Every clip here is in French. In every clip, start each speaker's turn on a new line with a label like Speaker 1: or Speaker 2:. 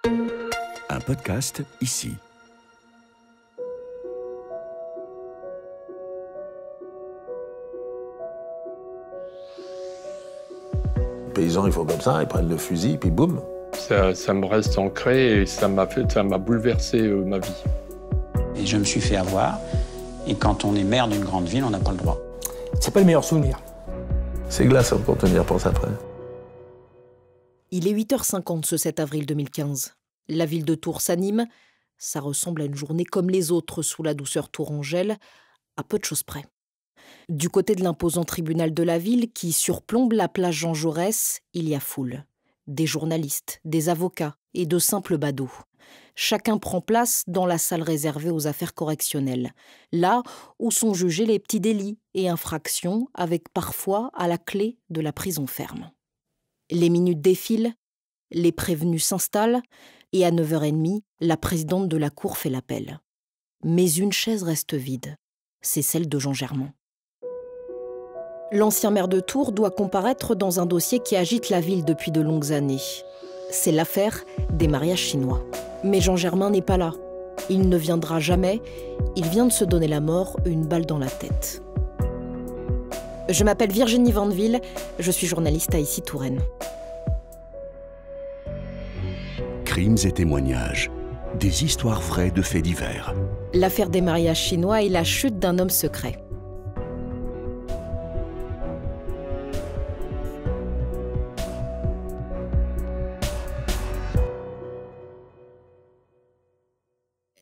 Speaker 1: Un podcast ici.
Speaker 2: Les paysans, ils font comme ça, ils prennent le fusil, puis boum.
Speaker 3: Ça me reste ancré et ça m'a bouleversé ma vie.
Speaker 4: Et je me suis fait avoir. Et quand on est maire d'une grande ville, on n'a pas le droit.
Speaker 5: C'est pas le meilleur souvenir.
Speaker 2: C'est glaçant quand on y repense après.
Speaker 6: Il est 8h50 ce 7 avril 2015. La ville de Tours s'anime. Ça ressemble à une journée comme les autres sous la douceur tourangelle, à peu de choses près. Du côté de l'imposant tribunal de la ville qui surplombe la place Jean Jaurès, il y a foule. Des journalistes, des avocats et de simples badauds. Chacun prend place dans la salle réservée aux affaires correctionnelles, là où sont jugés les petits délits et infractions, avec parfois à la clé de la prison ferme. Les minutes défilent, les prévenus s'installent, et à 9h30, la présidente de la cour fait l'appel. Mais une chaise reste vide, c'est celle de Jean Germain. L'ancien maire de Tours doit comparaître dans un dossier qui agite la ville depuis de longues années. C'est l'affaire des mariages chinois. Mais Jean Germain n'est pas là. Il ne viendra jamais. Il vient de se donner la mort, une balle dans la tête. Je m'appelle Virginie Vandeville, je suis journaliste à Ici Touraine.
Speaker 1: Crimes et témoignages. Des histoires vraies de faits divers.
Speaker 6: L'affaire des mariages chinois et la chute d'un homme secret.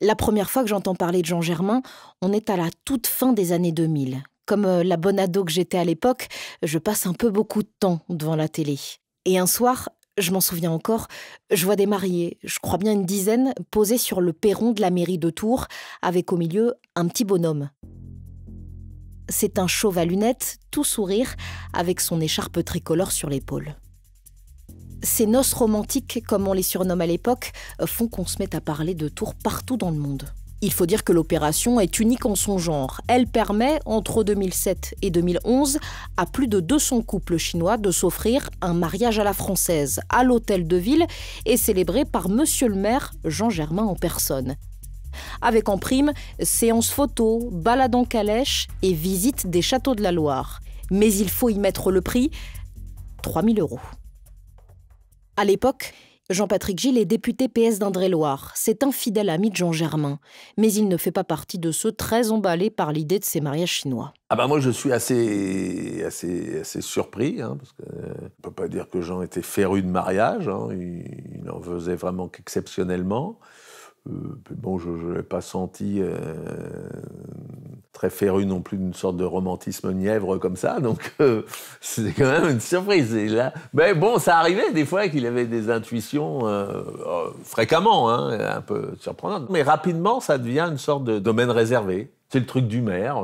Speaker 6: La première fois que j'entends parler de Jean Germain, on est à la toute fin des années 2000. Comme la bonne ado que j'étais à l'époque, je passe un peu beaucoup de temps devant la télé. Et un soir, je m'en souviens encore, je vois des mariés, je crois bien une dizaine, posés sur le perron de la mairie de Tours, avec au milieu un petit bonhomme. C'est un chauve à lunettes, tout sourire, avec son écharpe tricolore sur l'épaule. Ces noces romantiques, comme on les surnomme à l'époque, font qu'on se mette à parler de Tours partout dans le monde. Il faut dire que l'opération est unique en son genre. Elle permet, entre 2007 et 2011, à plus de 200 couples chinois de s'offrir un mariage à la française, à l'hôtel de ville, et célébré par monsieur le maire Jean Germain en personne. Avec en prime, séances photos, balades en calèche et visite des châteaux de la Loire. Mais il faut y mettre le prix, 3 000 €. À l'époque, Jean-Patrick Gille est député PS d'Indre-et-Loire. C'est un fidèle ami de Jean Germain. Mais il ne fait pas partie de ceux très emballés par l'idée de ces mariages chinois.
Speaker 2: Moi, je suis assez surpris, parce qu'on ne peut pas dire que Jean était féru de mariage. Il n'en faisait vraiment qu'exceptionnellement. Je n'ai pas senti très féru non plus d'une sorte de romantisme nièvre comme ça, donc c'était quand même une surprise. Et là, mais bon, ça arrivait des fois qu'il avait des intuitions fréquemment, un peu surprenantes. Mais rapidement, ça devient une sorte de domaine réservé. C'est le truc du maire,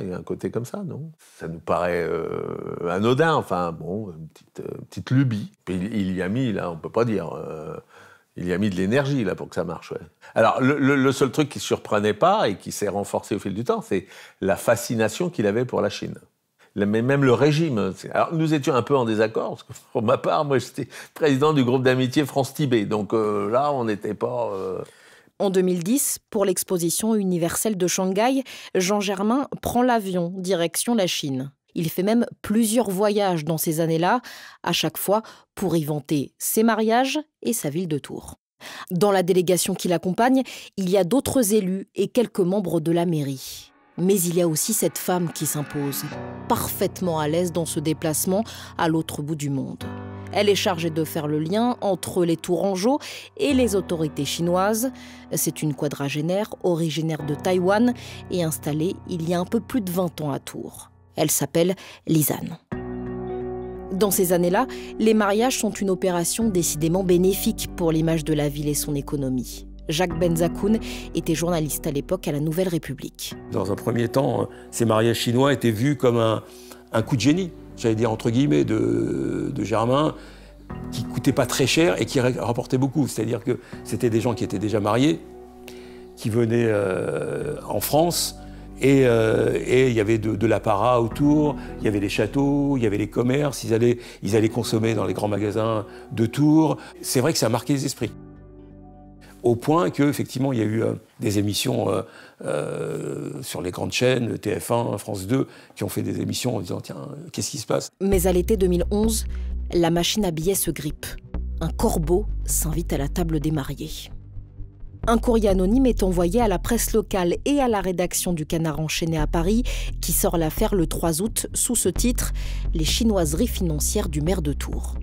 Speaker 2: il y a un côté comme ça, non ? Ça nous paraît anodin, une petite lubie. Puis il y a mis, là, on ne peut pas dire... Il y a mis de l'énergie là pour que ça marche. Ouais. Alors le seul truc qui ne surprenait pas et qui s'est renforcé au fil du temps, c'est la fascination qu'il avait pour la Chine. Mais même le régime. Alors nous étions un peu en désaccord, parce que pour ma part, moi j'étais président du groupe d'amitié France-Tibet. Donc là, on n'était pas...
Speaker 6: En 2010, pour l'exposition universelle de Shanghai, Jean Germain prend l'avion direction la Chine. Il fait même plusieurs voyages dans ces années-là, à chaque fois pour y vanter ses mariages et sa ville de Tours. Dans la délégation qui l'accompagne, il y a d'autres élus et quelques membres de la mairie. Mais il y a aussi cette femme qui s'impose, parfaitement à l'aise dans ce déplacement à l'autre bout du monde. Elle est chargée de faire le lien entre les Tourangeaux et les autorités chinoises. C'est une quadragénaire originaire de Taïwan et installée il y a un peu plus de 20 ans à Tours. Elle s'appelle Lisanne. Dans ces années-là, les mariages sont une opération décidément bénéfique pour l'image de la ville et son économie. Jacques Benzakoun était journaliste à l'époque à la Nouvelle République.
Speaker 7: Dans un premier temps, ces mariages chinois étaient vus comme un coup de génie, j'allais dire entre guillemets, de Germain, qui ne coûtait pas très cher et qui rapportait beaucoup. C'est-à-dire que c'était des gens qui étaient déjà mariés, qui venaient en France, et il y avait de l'apparat autour, il y avait les châteaux, il y avait les commerces, ils allaient consommer dans les grands magasins de Tours. C'est vrai que ça a marqué les esprits. au point qu'effectivement, il y a eu des émissions sur les grandes chaînes, TF1, France 2, qui ont fait des émissions en disant « Tiens, qu'est-ce qui se passe ?»
Speaker 6: Mais à l'été 2011, la machine à billets se grippe. Un corbeau s'invite à la table des mariés. Un courrier anonyme est envoyé à la presse locale et à la rédaction du Canard enchaîné à Paris, qui sort l'affaire le 3 août sous ce titre « Les chinoiseries financières du maire de Tours ».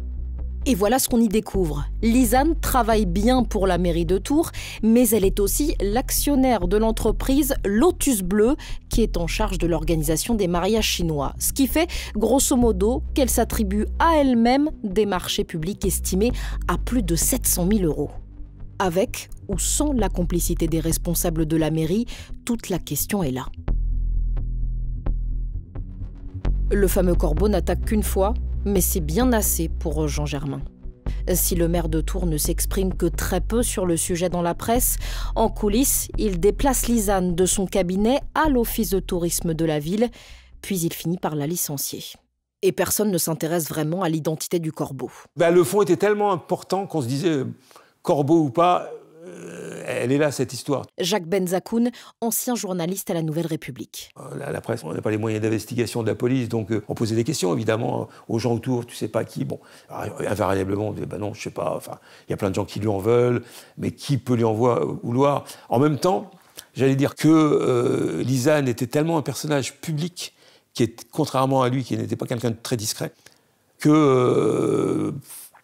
Speaker 6: Et voilà ce qu'on y découvre. Lisanne travaille bien pour la mairie de Tours, mais elle est aussi l'actionnaire de l'entreprise Lotus Bleu, qui est en charge de l'organisation des mariages chinois. Ce qui fait, grosso modo, qu'elle s'attribue à elle-même des marchés publics estimés à plus de 700 000 €. Avec ou sans la complicité des responsables de la mairie, toute la question est là. Le fameux corbeau n'attaque qu'une fois, mais c'est bien assez pour Jean Germain. Si le maire de Tours ne s'exprime que très peu sur le sujet dans la presse, en coulisses, il déplace Lisanne de son cabinet à l'office de tourisme de la ville, puis il finit par la licencier. Et personne ne s'intéresse vraiment à l'identité du corbeau.
Speaker 7: Le fond était tellement important qu'on se disait, corbeau ou pas, elle est là, cette histoire.
Speaker 6: Jacques Benzakoun, ancien journaliste à la Nouvelle République.
Speaker 7: La presse, on n'a pas les moyens d'investigation de la police, donc on posait des questions, évidemment, aux gens autour, tu sais pas qui. Bon, invariablement, on disait, non, je sais pas, enfin, il y a plein de gens qui lui en veulent, mais qui peut lui en vouloir? En même temps, j'allais dire que Lisanne était tellement un personnage public, contrairement à lui, qui n'était pas quelqu'un de très discret, que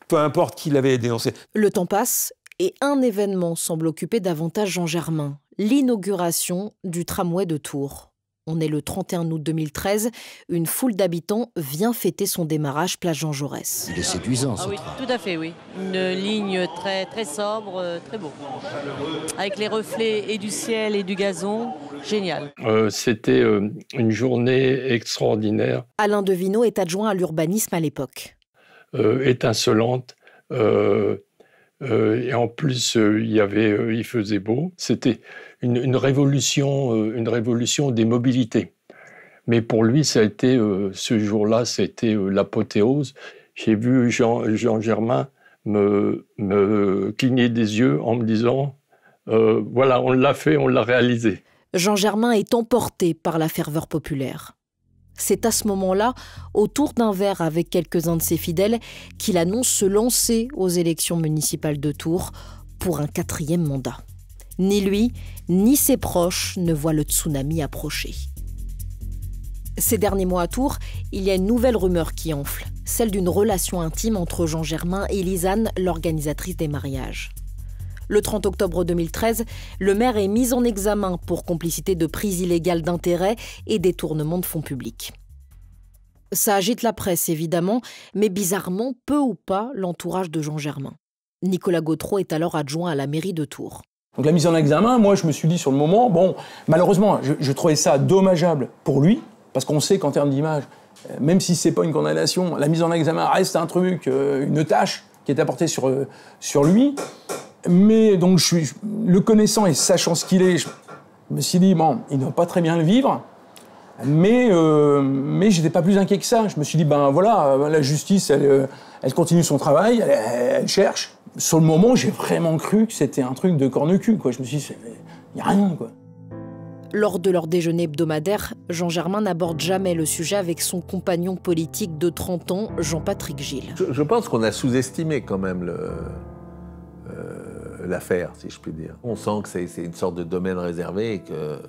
Speaker 7: peu importe qui l'avait dénoncé.
Speaker 6: Le temps passe. Et un événement semble occuper davantage Jean Germain, l'inauguration du tramway de Tours. On est le 31 août 2013, une foule d'habitants vient fêter son démarrage place Jean Jaurès.
Speaker 5: Il est séduisant, ça.
Speaker 8: Oui, tout à fait, oui. Une ligne très, très sobre, très beau. Avec les reflets et du ciel et du gazon, génial.
Speaker 3: C'était une journée extraordinaire.
Speaker 6: Alain Devineau est adjoint à l'urbanisme à l'époque.
Speaker 3: Étincelante. Et en plus, il faisait beau. C'était une révolution des mobilités. Mais pour lui, ça a été, ce jour-là, c'était l'apothéose. J'ai vu Jean Germain me cligner des yeux en me disant voilà, on l'a fait, on l'a réalisé.
Speaker 6: Jean Germain est emporté par la ferveur populaire. C'est à ce moment-là, autour d'un verre avec quelques-uns de ses fidèles, qu'il annonce se lancer aux élections municipales de Tours pour un 4e mandat. Ni lui, ni ses proches ne voient le tsunami approcher. Ces derniers mois à Tours, il y a une nouvelle rumeur qui enfle, celle d'une relation intime entre Jean Germain et Lisanne, l'organisatrice des mariages. Le 30 octobre 2013, le maire est mis en examen pour complicité de prise illégale d'intérêts et détournement de fonds publics. Ça agite la presse, évidemment, mais bizarrement, peu ou pas, l'entourage de Jean Germain. Nicolas Gautreau est alors adjoint à la mairie de Tours.
Speaker 9: Donc la mise en examen, moi je me suis dit sur le moment, bon, malheureusement, je trouvais ça dommageable pour lui, parce qu'on sait qu'en termes d'image, même si c'est pas une condamnation, la mise en examen reste un truc, une tâche qui est apportée sur lui. Mais donc, le connaissant et sachant ce qu'il est, je me suis dit, bon, il ne doit pas très bien le vivre, mais je n'étais pas plus inquiet que ça. Je me suis dit, ben voilà, la justice, elle continue son travail, elle cherche. Sur le moment, j'ai vraiment cru que c'était un truc de corne-cul, quoi. Je me suis dit, il n'y a rien, quoi.
Speaker 6: Lors de leur déjeuner hebdomadaire, Jean Germain n'aborde jamais le sujet avec son compagnon politique de 30 ans, Jean-Patrick Gilles.
Speaker 2: Je pense qu'on a sous-estimé quand même l'affaire, si je puis dire. On sent que c'est une sorte de domaine réservé et que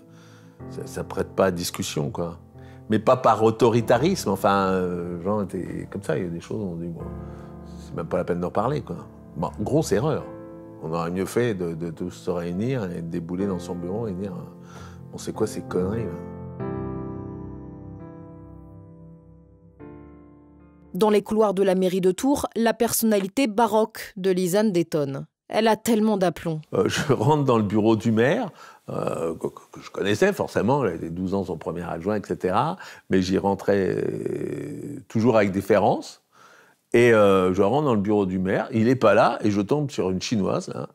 Speaker 2: ça ne prête pas à discussion, quoi. Mais pas par autoritarisme, enfin, Jean était comme ça, il y a des choses où on dit, bon, c'est même pas la peine d'en parler, quoi. Bon, grosse erreur. On aurait mieux fait de tous se réunir et de débouler dans son bureau et dire, bon, c'est quoi ces conneries, là ?
Speaker 6: Dans les couloirs de la mairie de Tours, la personnalité baroque de Lisanne détonne. Elle a tellement d'aplomb.
Speaker 2: Je rentre dans le bureau du maire, que je connaissais forcément, j'avais 12 ans son premier adjoint, etc. Mais j'y rentrais toujours avec déférence. Et je rentre dans le bureau du maire, il n'est pas là, et je tombe sur une Chinoise, là,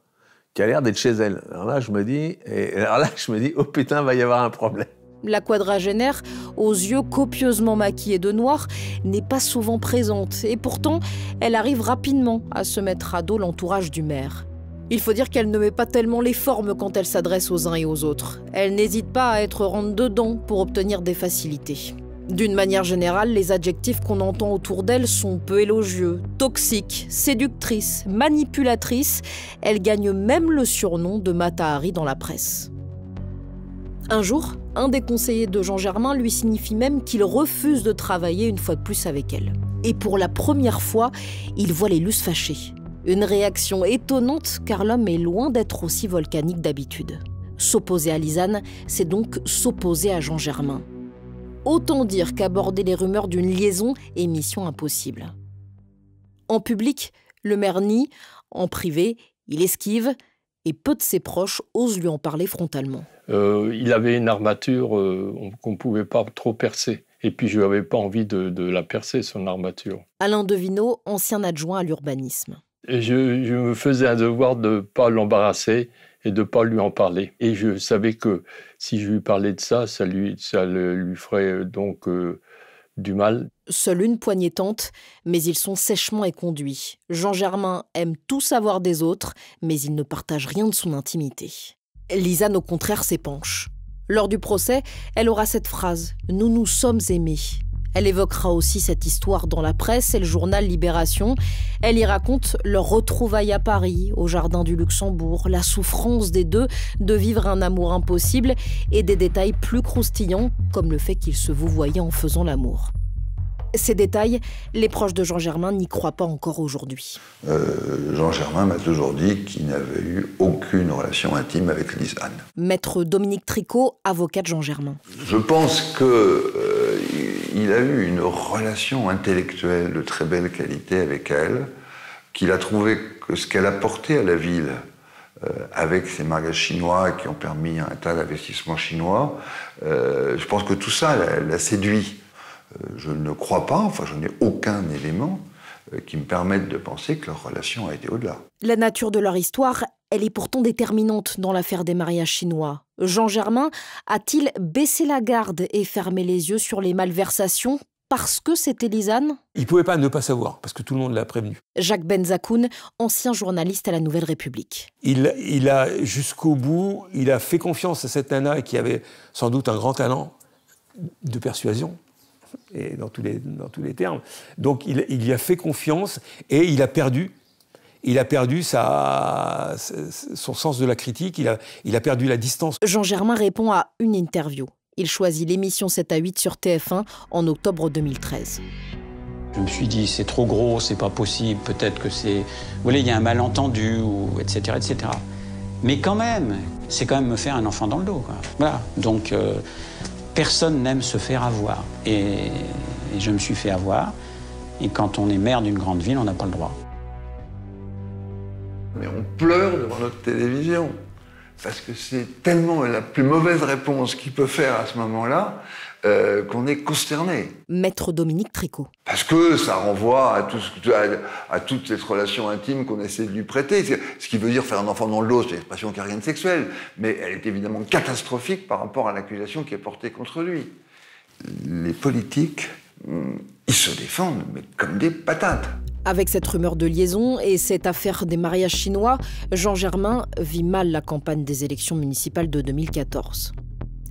Speaker 2: qui a l'air d'être chez elle. Alors là, je me dis, oh putain, va y avoir un problème.
Speaker 6: La quadragénaire, aux yeux copieusement maquillés de noir, n'est pas souvent présente. Et pourtant, elle arrive rapidement à se mettre à dos l'entourage du maire. Il faut dire qu'elle ne met pas tellement les formes quand elle s'adresse aux uns et aux autres. Elle n'hésite pas à être rentre-dedans pour obtenir des facilités. D'une manière générale, les adjectifs qu'on entend autour d'elle sont peu élogieux, toxiques, séductrices, manipulatrices. Elle gagne même le surnom de Mata Hari dans la presse. Un jour, un des conseillers de Jean Germain lui signifie même qu'il refuse de travailler une fois de plus avec elle. Et pour la première fois, il voit les Luce fâchés. Une réaction étonnante car l'homme est loin d'être aussi volcanique d'habitude. S'opposer à Lisanne, c'est donc s'opposer à Jean Germain. Autant dire qu'aborder les rumeurs d'une liaison est mission impossible. En public, le maire nie, en privé, il esquive, et peu de ses proches osent lui en parler frontalement.
Speaker 3: Il avait une armature qu'on ne pouvait pas trop percer. Et puis je n'avais pas envie de la percer, son armature.
Speaker 6: Alain Devineau, ancien adjoint à l'urbanisme.
Speaker 3: Et je me faisais un devoir de ne pas l'embarrasser et de ne pas lui en parler. Et je savais que si je lui parlais de ça, ça lui ferait donc du mal.
Speaker 6: Seule une poignée tente, mais ils sont sèchement éconduits. Jean Germain aime tout savoir des autres, mais il ne partage rien de son intimité. Lisanne, au contraire, s'épanche. Lors du procès, elle aura cette phrase « Nous nous sommes aimés ». Elle évoquera aussi cette histoire dans la presse et le journal Libération. Elle y raconte leur retrouvaille à Paris, au jardin du Luxembourg, la souffrance des deux de vivre un amour impossible et des détails plus croustillants, comme le fait qu'ils se vouvoyaient en faisant l'amour. Ces détails, les proches de Jean Germain n'y croient pas encore aujourd'hui.
Speaker 5: Jean Germain m'a toujours dit qu'il n'avait eu aucune relation intime avec Lisanne.
Speaker 6: Maître Dominique Tricot, avocat de Jean Germain.
Speaker 5: Je pense qu'il a eu une relation intellectuelle de très belle qualité avec elle, qu'il a trouvé que ce qu'elle apportait à la ville, avec ces mariages chinois qui ont permis un tas d'investissements chinois, je pense que tout ça l'a séduit. Je ne crois pas, enfin je n'ai aucun élément qui me permette de penser que leur relation a été au-delà.
Speaker 6: La nature de leur histoire, elle est pourtant déterminante dans l'affaire des mariages chinois. Jean Germain a-t-il baissé la garde et fermé les yeux sur les malversations parce que c'était Lisanne ?
Speaker 7: Il ne pouvait pas ne pas savoir, parce que tout le monde l'a prévenu.
Speaker 6: Jacques Benzakoun, ancien journaliste à la Nouvelle République.
Speaker 7: Il a, jusqu'au bout, il a fait confiance à cette nana qui avait sans doute un grand talent de persuasion. Et dans tous les termes. Donc il y a fait confiance et il a perdu son sens de la critique, il a perdu la distance.
Speaker 6: Jean Germain répond à une interview. Il choisit l'émission 7-8 sur TF1 en octobre 2013.
Speaker 4: Je me suis dit, c'est trop gros, c'est pas possible, peut-être que c'est... Vous voyez, il y a un malentendu, etc., etc. Mais quand même, c'est quand même me faire un enfant dans le dos, quoi. Voilà, donc... Personne n'aime se faire avoir. Et je me suis fait avoir. Et quand on est maire d'une grande ville, on n'a pas le droit.
Speaker 5: Mais on pleure devant notre télévision. Parce que c'est tellement la plus mauvaise réponse qu'il peut faire à ce moment-là qu'on est consterné.
Speaker 6: Maître Dominique Tricot.
Speaker 5: Parce que ça renvoie à toute cette relation intime qu'on essaie de lui prêter. Ce qui veut dire faire un enfant dans le dos, c'est une expression qui n'a rien de sexuel. Mais elle est évidemment catastrophique par rapport à l'accusation qui est portée contre lui. Les politiques, ils se défendent, mais comme des patates.
Speaker 6: Avec cette rumeur de liaison et cette affaire des mariages chinois, Jean Germain vit mal la campagne des élections municipales de 2014.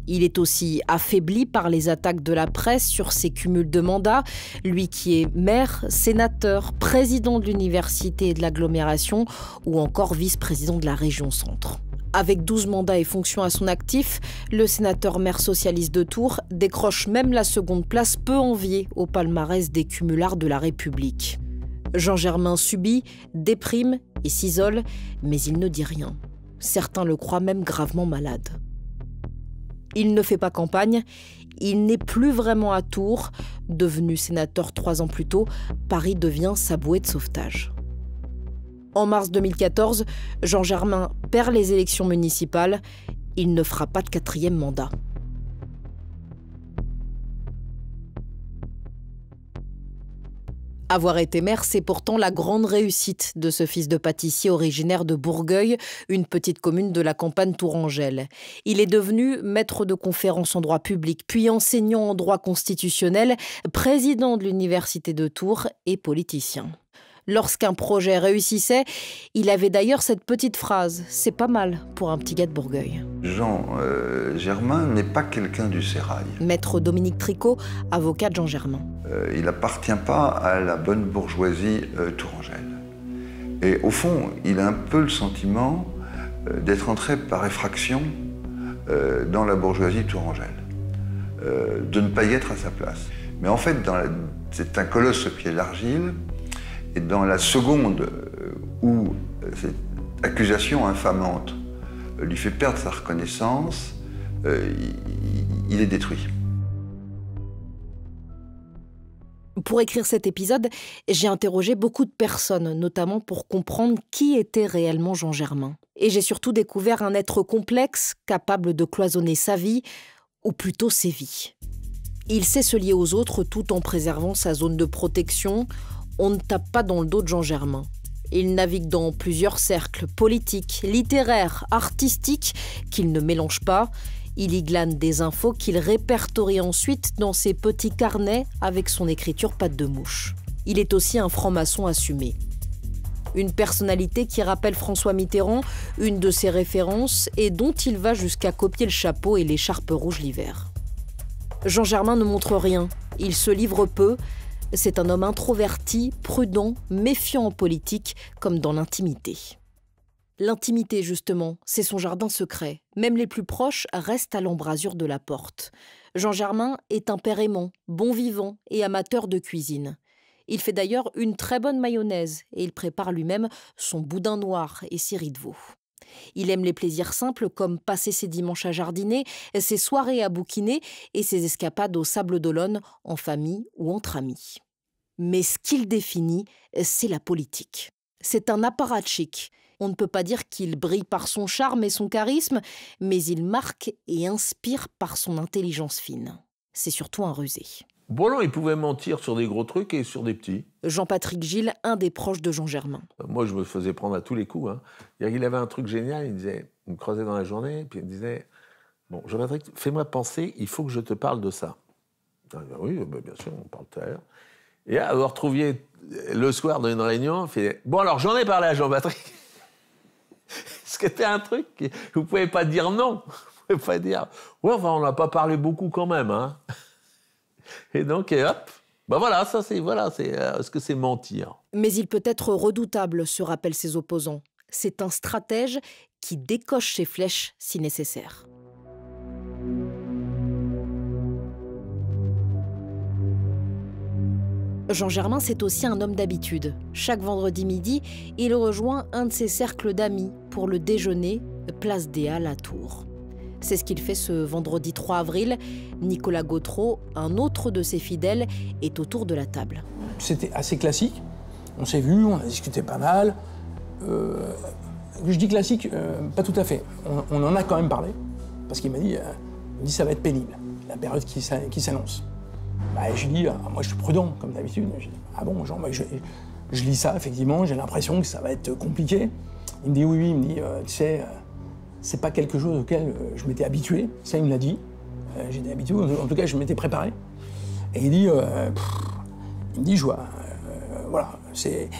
Speaker 6: Il est aussi affaibli par les attaques de la presse sur ses cumuls de mandats, lui qui est maire, sénateur, président de l'université et de l'agglomération ou encore vice-président de la région Centre. Avec 12 mandats et fonctions à son actif, le sénateur maire socialiste de Tours décroche même la seconde place peu enviée au palmarès des cumulards de la République. Jean Germain subit, déprime et s'isole, mais il ne dit rien. Certains le croient même gravement malade. Il ne fait pas campagne, il n'est plus vraiment à Tours. Devenu sénateur 3 ans plus tôt, Paris devient sa bouée de sauvetage. En mars 2014, Jean Germain perd les élections municipales. Il ne fera pas de 4e mandat. Avoir été maire, c'est pourtant la grande réussite de ce fils de pâtissier originaire de Bourgueil, une petite commune de la campagne tourangelle. Il est devenu maître de conférences en droit public, puis enseignant en droit constitutionnel, président de l'université de Tours et politicien. Lorsqu'un projet réussissait, il avait d'ailleurs cette petite phrase « C'est pas mal pour un petit gars de Bourgueil ».
Speaker 5: Jean Germain n'est pas quelqu'un du sérail.
Speaker 6: Maître Dominique Tricot, avocat de Jean Germain.
Speaker 5: Il n'appartient pas à la bonne bourgeoisie tourangelle. Et au fond, il a un peu le sentiment d'être entré par effraction dans la bourgeoisie tourangelle, de ne pas y être à sa place. Mais en fait, c'est un colosse au pied d'argile, et dans la seconde où cette accusation infamante lui fait perdre sa reconnaissance, il est détruit.
Speaker 6: Pour écrire cet épisode, j'ai interrogé beaucoup de personnes, notamment pour comprendre qui était réellement Jean Germain. Et j'ai surtout découvert un être complexe, capable de cloisonner sa vie, ou plutôt ses vies. Il sait se lier aux autres tout en préservant sa zone de protection. On ne tape pas dans le dos de Jean Germain. Il navigue dans plusieurs cercles politiques, littéraires, artistiques, qu'il ne mélange pas. Il y glane des infos qu'il répertorie ensuite dans ses petits carnets avec son écriture patte de mouche. Il est aussi un franc-maçon assumé. Une personnalité qui rappelle François Mitterrand, une de ses références, et dont il va jusqu'à copier le chapeau et l'écharpe rouge l'hiver. Jean Germain ne montre rien, il se livre peu. C'est un homme introverti, prudent, méfiant en politique, comme dans l'intimité. L'intimité, justement, c'est son jardin secret. Même les plus proches restent à l'embrasure de la porte. Jean Germain est un père aimant, bon vivant et amateur de cuisine. Il fait d'ailleurs une très bonne mayonnaise et il prépare lui-même son boudin noir et ses riz de veau. Il aime les plaisirs simples comme passer ses dimanches à jardiner, ses soirées à bouquiner et ses escapades au Sable d'Olonne en famille ou entre amis. Mais ce qu'il définit, c'est la politique. C'est un apparatchik. On ne peut pas dire qu'il brille par son charme et son charisme, mais il marque et inspire par son intelligence fine. C'est surtout un rusé.
Speaker 2: Bon, non, il pouvait mentir sur des gros trucs et sur des petits.
Speaker 6: Jean-Patrick Gilles, un des proches de Jean Germain.
Speaker 2: Moi, je me faisais prendre à tous les coups. Il avait un truc génial, il me creusait dans la journée, puis il me disait « Bon, Jean-Patrick, fais-moi penser, il faut que je te parle de ça. » Oui, bien sûr, on parle tout à l'heure. Et là, vous retrouviez le soir dans une réunion, il fait « Bon, alors, j'en ai parlé à Jean-Patrick. » C'était un truc, vous ne pouvez pas dire non. Vous ne pouvez pas dire « Ouais, enfin, on n'a pas parlé beaucoup quand même. Hein. » Et donc, hop, ben voilà, est-ce que c'est mentir?
Speaker 6: Mais il peut être redoutable, se rappellent ses opposants. C'est un stratège qui décoche ses flèches si nécessaire. Jean Germain, c'est aussi un homme d'habitude. Chaque vendredi midi, il rejoint un de ses cercles d'amis pour le déjeuner, place des Halles à Tours. C'est ce qu'il fait ce vendredi 3 avril. Nicolas Gautreau, un autre de ses fidèles, est autour de la table.
Speaker 9: C'était assez classique. On s'est vus, on a discuté pas mal. Je dis classique, pas tout à fait. On en a quand même parlé. Parce qu'il m'a dit, ça va être pénible, la période qui s'annonce. Je lui dis, moi je suis prudent, comme d'habitude. Je dis, ah bon, genre, je lis ça, effectivement, j'ai l'impression que ça va être compliqué. Il me dit, oui, il me dit, tu sais, c'est pas quelque chose auquel je m'étais habitué. Ça, il me l'a dit. J'étais habitué, en tout cas, je m'étais préparé. Et il dit, je vois, voilà,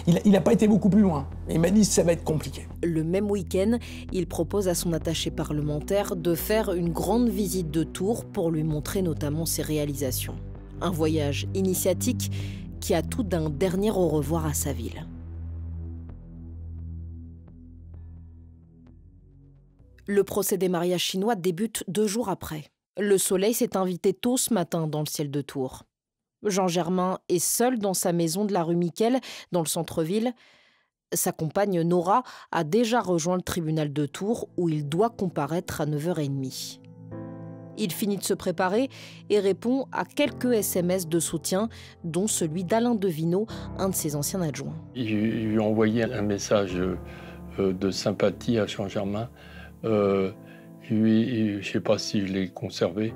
Speaker 9: il n'a pas été beaucoup plus loin. Il m'a dit, ça va être compliqué.
Speaker 6: Le même week-end, il propose à son attaché parlementaire de faire une grande visite de Tours pour lui montrer notamment ses réalisations. Un voyage initiatique qui a tout d'un dernier au revoir à sa ville. Le procès des mariages chinois débute 2 jours après. Le soleil s'est invité tôt ce matin dans le ciel de Tours. Jean Germain est seul dans sa maison de la rue Miquel, dans le centre-ville. Sa compagne Nora a déjà rejoint le tribunal de Tours où il doit comparaître à 9h30. Il finit de se préparer et répond à quelques SMS de soutien, dont celui d'Alain Devineau, un de ses anciens adjoints.
Speaker 3: Il lui a envoyé un message de sympathie à Jean Germain. Je ne sais pas si je l'ai conservé,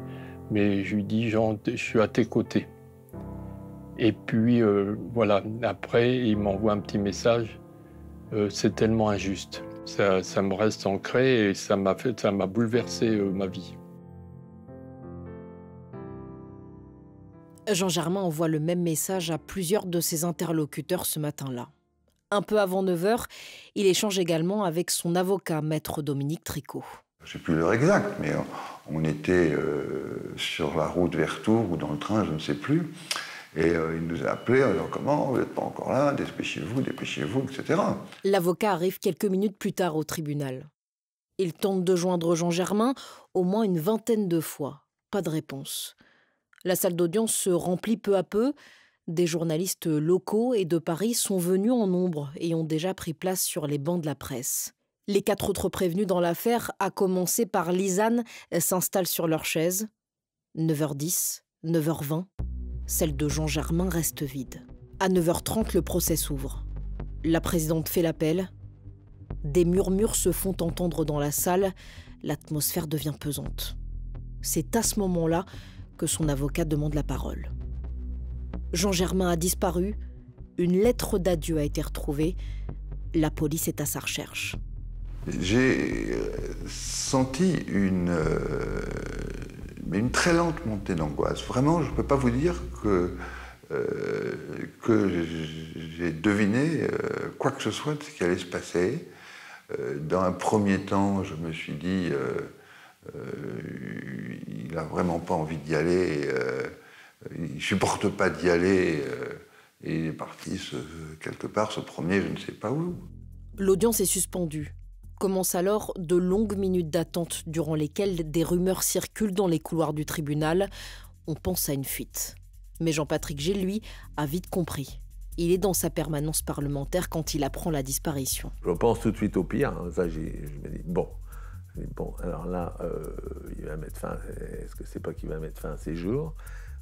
Speaker 3: mais je lui dis « Jean, je suis à tes côtés ». Et puis, voilà, après, il m'envoie un petit message. C'est tellement injuste. Ça me reste ancré et ça m'a bouleversé ma vie.
Speaker 6: Jean Germain envoie le même message à plusieurs de ses interlocuteurs ce matin-là. Un peu avant 9 h, il échange également avec son avocat, maître Dominique Tricot.
Speaker 5: Je ne sais plus l'heure exacte, mais on était sur la route vers Tours ou dans le train, je ne sais plus. Et il nous a appelés en disant « Comment, vous n'êtes pas encore là, dépêchez-vous, etc. »
Speaker 6: L'avocat arrive quelques minutes plus tard au tribunal. Il tente de joindre Jean Germain au moins une vingtaine de fois. Pas de réponse. La salle d'audience se remplit peu à peu. Des journalistes locaux et de Paris sont venus en nombre et ont déjà pris place sur les bancs de la presse. Les 4 autres prévenus dans l'affaire, à commencer par Lisanne, s'installent sur leurs chaises. 9h10, 9h20, celle de Jean Germain reste vide. À 9h30, le procès s'ouvre. La présidente fait l'appel. Des murmures se font entendre dans la salle. L'atmosphère devient pesante. C'est à ce moment-là que son avocat demande la parole. Jean Germain a disparu. Une lettre d'adieu a été retrouvée. La police est à sa recherche.
Speaker 5: J'ai senti une très lente montée d'angoisse. Vraiment, je ne peux pas vous dire que j'ai deviné quoi que ce soit de ce qui allait se passer. Dans un premier temps, je me suis dit il n'a vraiment pas envie d'y aller, il ne supporte pas d'y aller, et il est parti quelque part se promener, je ne sais pas où.
Speaker 6: L'audience est suspendue. Commencent alors de longues minutes d'attente durant lesquelles des rumeurs circulent dans les couloirs du tribunal. On pense à une fuite. Mais Jean-Patrick Gille, lui, a vite compris. Il est dans sa permanence parlementaire quand il apprend la disparition.
Speaker 2: Je pense tout de suite au pire. Ça, je me dis, bon, alors là, il va mettre fin. Est-ce que c'est pas qu'il va mettre fin à ses jours?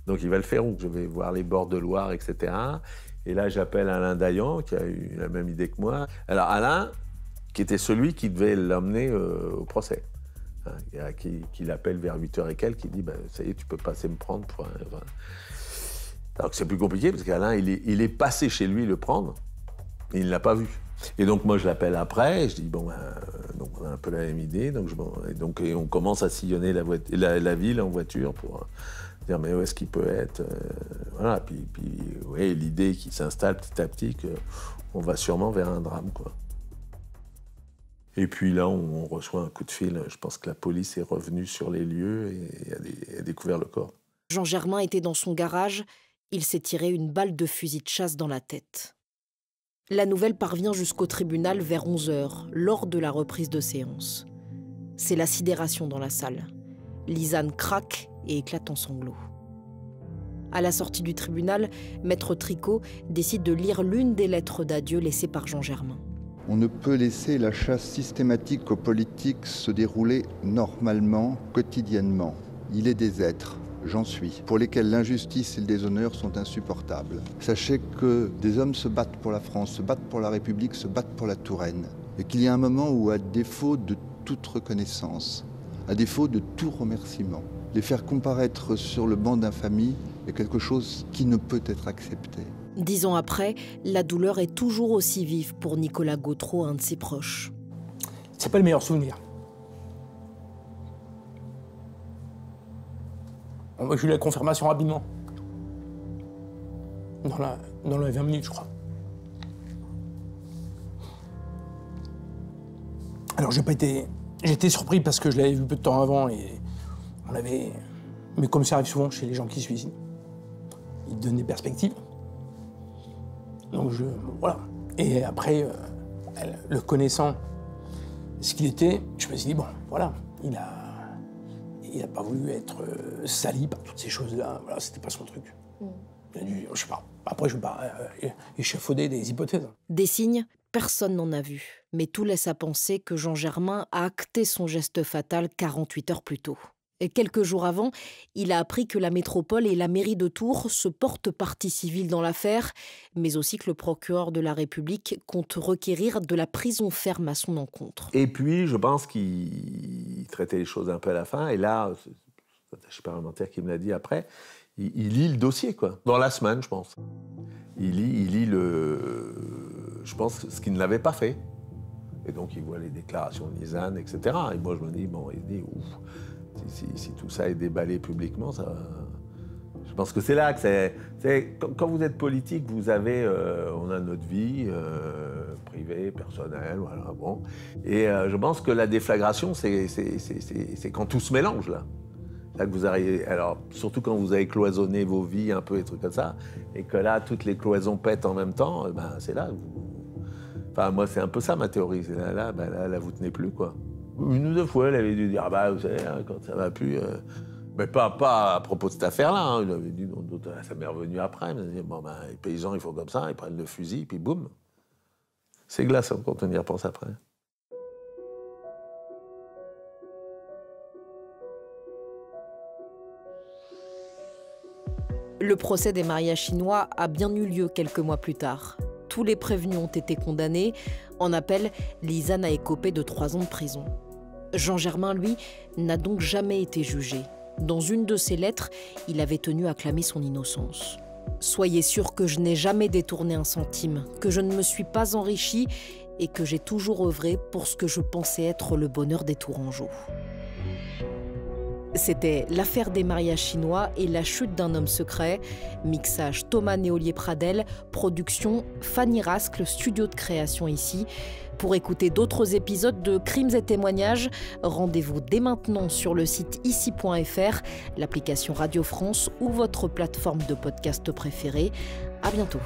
Speaker 2: Donc il va le faire où? Je vais voir les bords de Loire, etc. Et là, j'appelle Alain Dayan, qui a eu la même idée que moi. Alors Alain, qui était celui qui devait l'emmener au procès, qui l'appelle vers 8h et quelques, qui dit ça y est, tu peux passer me prendre pour un... Alors que c'est plus compliqué, parce qu'Alain, il est passé chez lui le prendre, et il ne l'a pas vu. Et donc moi, je l'appelle après, et je dis, donc on a un peu la même idée, et on commence à sillonner la ville en voiture pour dire, mais où est-ce qu'il peut être voilà, puis ouais, l'idée qui s'installe petit à petit, qu'on va sûrement vers un drame, quoi. Et puis là, on reçoit un coup de fil. Je pense que la police est revenue sur les lieux et a découvert le corps.
Speaker 6: Jean Germain était dans son garage. Il s'est tiré une balle de fusil de chasse dans la tête. La nouvelle parvient jusqu'au tribunal vers 11 h, lors de la reprise de séance. C'est la sidération dans la salle. Lisanne craque et éclate en sanglots. À la sortie du tribunal, maître Tricot décide de lire l'une des lettres d'adieu laissées par Jean Germain.
Speaker 10: On ne peut laisser la chasse systématique aux politiques se dérouler normalement, quotidiennement. Il est des êtres, j'en suis, pour lesquels l'injustice et le déshonneur sont insupportables. Sachez que des hommes se battent pour la France, se battent pour la République, se battent pour la Touraine. Et qu'il y a un moment où, à défaut de toute reconnaissance, à défaut de tout remerciement, les faire comparaître sur le banc d'infamie est quelque chose qui ne peut être accepté.
Speaker 6: 10 ans après, la douleur est toujours aussi vive pour Nicolas Gautreau, un de ses proches.
Speaker 9: C'est pas le meilleur souvenir. Moi, j'ai eu la confirmation rapidement. Dans les 20 minutes, je crois. Alors, j'étais surpris parce que je l'avais vu peu de temps avant et mais comme ça arrive souvent chez les gens qui se suicident, ils donnent des perspectives. Donc voilà. Et après, le connaissant, ce qu'il était, je me suis dit, bon, voilà, il a pas voulu être sali par toutes ces choses-là. Voilà, c'était pas son truc. Il a dû, je sais pas. Après, je ne vais pas échafauder des hypothèses.
Speaker 6: Des signes, personne n'en a vu. Mais tout laisse à penser que Jean Germain a acté son geste fatal 48 heures plus tôt. Et quelques jours avant, il a appris que la métropole et la mairie de Tours se portent partie civile dans l'affaire, mais aussi que le procureur de la République compte requérir de la prison ferme à son encontre.
Speaker 2: Et puis, je pense qu'il traitait les choses un peu à la fin, et là, c'est l'attaché parlementaire qui me l'a dit après, il lit le dossier, quoi. Dans la semaine, je pense. Il lit je pense, ce qu'il ne l'avait pas fait. Et donc, il voit les déclarations de Lisanne, etc. Et moi, je me dis, bon, il dit, ouf. Si tout ça est déballé publiquement, ça... Je pense que c'est là que c'est... Quand vous êtes politique, vous avez... on a notre vie, privée, personnelle, voilà, bon. Et je pense que la déflagration, c'est quand tout se mélange, là. Là que vous arrivez, alors, surtout quand vous avez cloisonné vos vies un peu, et trucs comme ça, et que là, toutes les cloisons pètent en même temps, ben, c'est là que vous... Enfin, moi, c'est un peu ça, ma théorie. C'est là, vous tenez plus, quoi. Une ou deux fois, elle avait dû dire, ah bah, vous savez, quand ça va plus... Mais pas à propos de cette affaire-là, hein. Il avait dit, ça m'est revenu après. Il dit, bon, ben, les paysans, ils font comme ça, ils prennent le fusil, puis boum. C'est glaçant quand on y repense après.
Speaker 6: Le procès des mariages chinois a bien eu lieu quelques mois plus tard. Tous les prévenus ont été condamnés. En appel, Lisanne a écopé de 3 ans de prison. Jean Germain, lui, n'a donc jamais été jugé. Dans une de ses lettres, il avait tenu à clamer son innocence. « Soyez sûr que je n'ai jamais détourné un centime, que je ne me suis pas enrichi et que j'ai toujours œuvré pour ce que je pensais être le bonheur des Tourangeaux. » C'était L'affaire des mariages chinois et la chute d'un homme secret. Mixage Thomas Néolier-Pradel, production Fanny Rascle, studio de création ici. Pour écouter d'autres épisodes de Crimes et témoignages, rendez-vous dès maintenant sur le site ici.fr, l'application Radio France ou votre plateforme de podcast préférée. À bientôt.